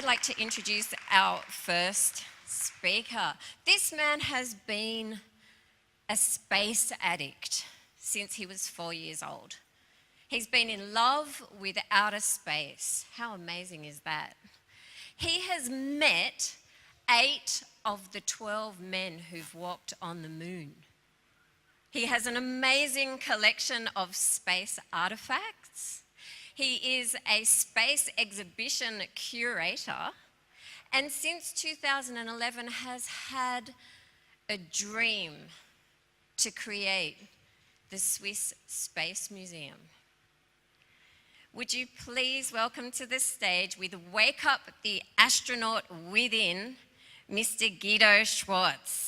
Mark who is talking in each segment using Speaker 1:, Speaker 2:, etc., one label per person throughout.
Speaker 1: I'd like to introduce our first speaker. This man has been a space addict since he was 4 years old. He's been in love with outer space. How amazing is that? He has met 8 of the 12 men who've walked on the moon. He has an amazing collection of space artifacts. He is a space exhibition curator, and since 2011 has had a dream to create the Swiss Space Museum. Would you please welcome to the stage, with Wake Up the Astronaut Within, Mr. Guido Schwarz.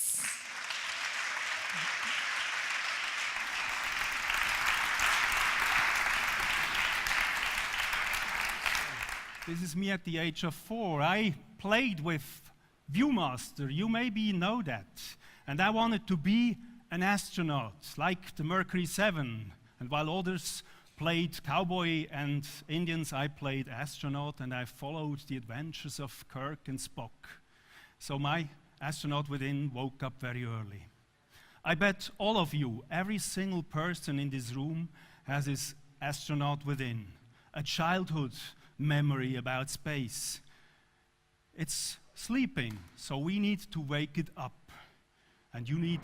Speaker 2: This is me at the age of 4. I played with Viewmaster, you maybe know that. And I wanted to be an astronaut, like the Mercury 7. And while others played cowboy and Indians, I played astronaut, and I followed the adventures of Kirk and Spock. So my astronaut within woke up very early. I bet all of you, every single person in this room, has his astronaut within, a childhood memory about space. It's sleeping, so we need to wake it up. And you need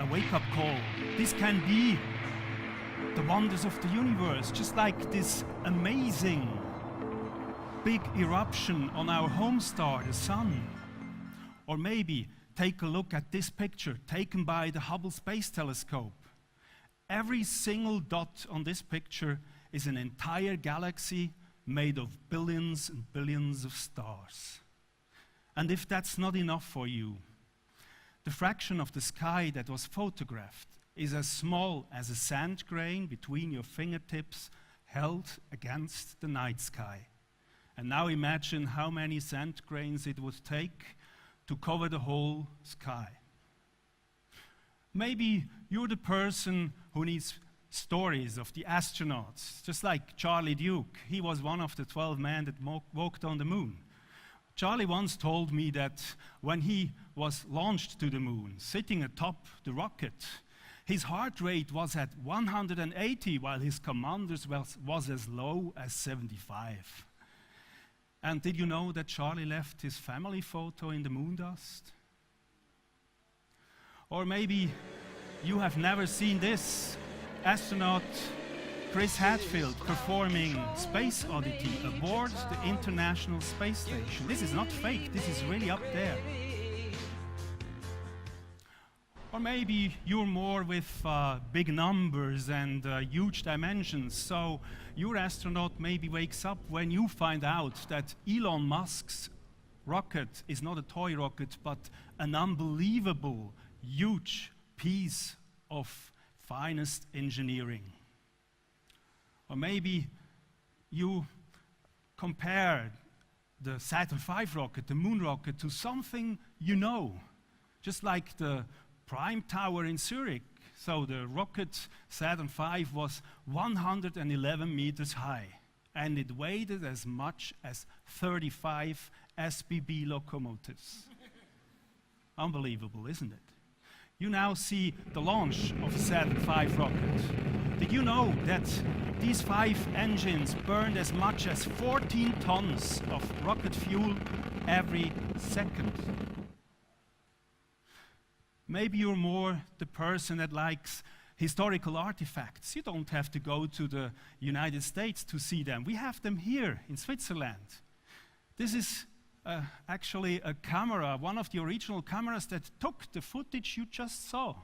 Speaker 2: a wake-up call. This can be the wonders of the universe, just like this amazing big eruption on our home star, the sun. Or maybe take a look at this picture taken by the Hubble Space Telescope. Every single dot on this picture is an entire galaxy made of billions and billions of stars. And if that's not enough for you, the fraction of the sky that was photographed is as small as a sand grain between your fingertips held against the night sky. And now imagine how many sand grains it would take to cover the whole sky. Maybe you're the person who needs stories of the astronauts, just like Charlie Duke. He was one of the 12 men that walked on the moon. Charlie once told me that when he was launched to the moon, sitting atop the rocket, his heart rate was at 180, while his commander's was as low as 75. And did you know that Charlie left his family photo in the moon dust? Or maybe you have never seen this. Astronaut Chris Hadfield performing Space Oddity aboard the International Space Station. This is not fake, this is really up there. Or maybe you're more with big numbers and huge dimensions, so your astronaut maybe wakes up when you find out that Elon Musk's rocket is not a toy rocket, but an unbelievable, huge piece of finest engineering. Or maybe you compare the Saturn V rocket, the moon rocket, to something you know, just like the Prime Tower in Zurich. So the rocket Saturn V was 111 meters high, and it weighed as much as 35 SBB locomotives. Unbelievable, isn't it? You now see the launch of a Saturn V rocket. Did you know that these 5 engines burned as much as 14 tons of rocket fuel every second? Maybe you're more the person that likes historical artifacts. You don't have to go to the United States to see them. We have them here in Switzerland. This is actually a camera, one of the original cameras that took the footage you just saw.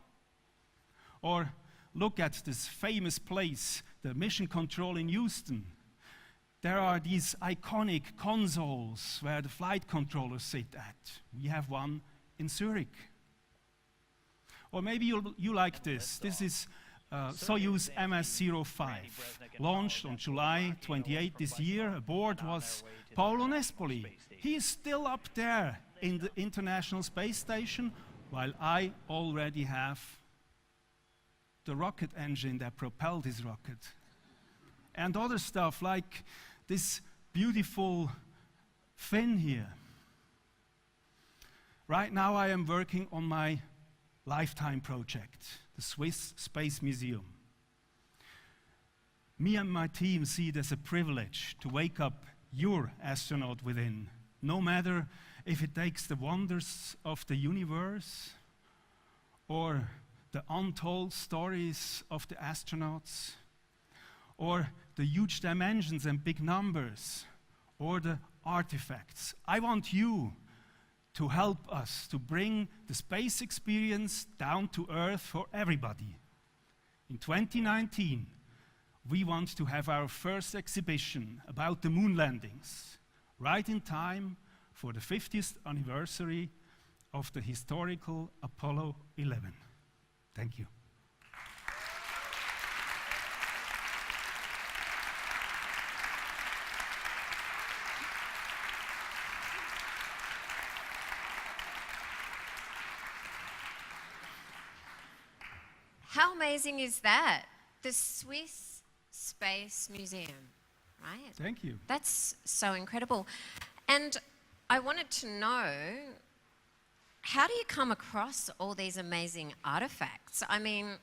Speaker 2: Or look at this famous place, the Mission Control in Houston. There are these iconic consoles where the flight controllers sit at. We have one in Zurich. Or maybe you like this. This is Soyuz MS-05, launched on July 28 this year. Aboard was Paolo Nespoli. He is still up there in the International Space Station, while I already have the rocket engine that propelled his rocket. And other stuff like this beautiful Finn here. Right now I am working on my lifetime project, the Swiss Space Museum. Me and my team see it as a privilege to wake up your astronaut within, no matter if it takes the wonders of the universe or the untold stories of the astronauts or the huge dimensions and big numbers or the artifacts. I want you to help us to bring the space experience down to Earth for everybody. In 2019, we want to have our first exhibition about the moon landings, right in time for the 50th anniversary of the historical Apollo 11. Thank you.
Speaker 1: How amazing is that? The Swiss Space Museum, right?
Speaker 2: Thank you.
Speaker 1: That's so incredible. And I wanted to know, how do you come across all these amazing artifacts? I mean...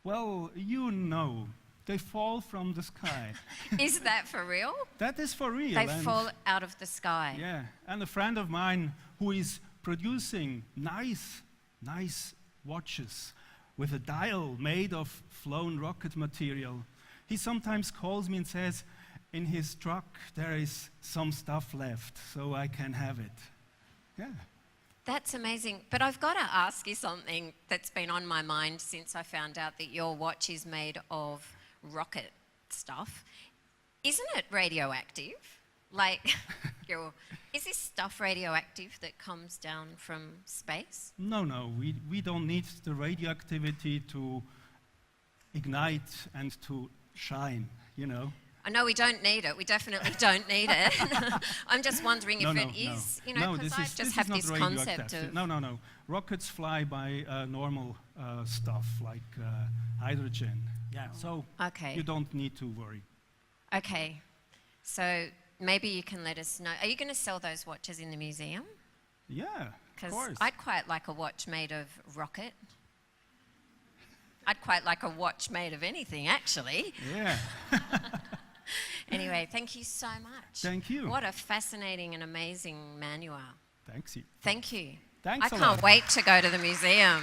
Speaker 2: Well, you know, they fall from the sky.
Speaker 1: Is that for real?
Speaker 2: That is for real.
Speaker 1: They fall out of the sky.
Speaker 2: Yeah, and a friend of mine who is producing nice watches with a dial made of flown rocket material. He sometimes calls me and says, in his truck there is some stuff left, so I can have it. Yeah.
Speaker 1: That's amazing. But I've got to ask you something that's been on my mind since I found out that your watch is made of rocket stuff. Isn't it radioactive? Like, is this stuff radioactive that comes down from space?
Speaker 2: No, we don't need the radioactivity to ignite and to shine, you know.
Speaker 1: No, we don't need it. We definitely don't need it. I'm just wondering if it is, you know, because I just have this concept of...
Speaker 2: No. Rockets fly by normal stuff like hydrogen. Yeah, so you don't need to worry.
Speaker 1: Okay, so maybe you can let us know. Are you going to sell those watches in the museum?
Speaker 2: Yeah, of course.
Speaker 1: Because I'd quite like a watch made of rocket. I'd quite like a watch made of anything, actually.
Speaker 2: Yeah.
Speaker 1: Anyway, thank you so much.
Speaker 2: Thank you.
Speaker 1: What a fascinating and amazing man you are.
Speaker 2: Thanks.
Speaker 1: Thank you.
Speaker 2: Thanks
Speaker 1: I
Speaker 2: a
Speaker 1: can't
Speaker 2: lot.
Speaker 1: wait to go to the museum.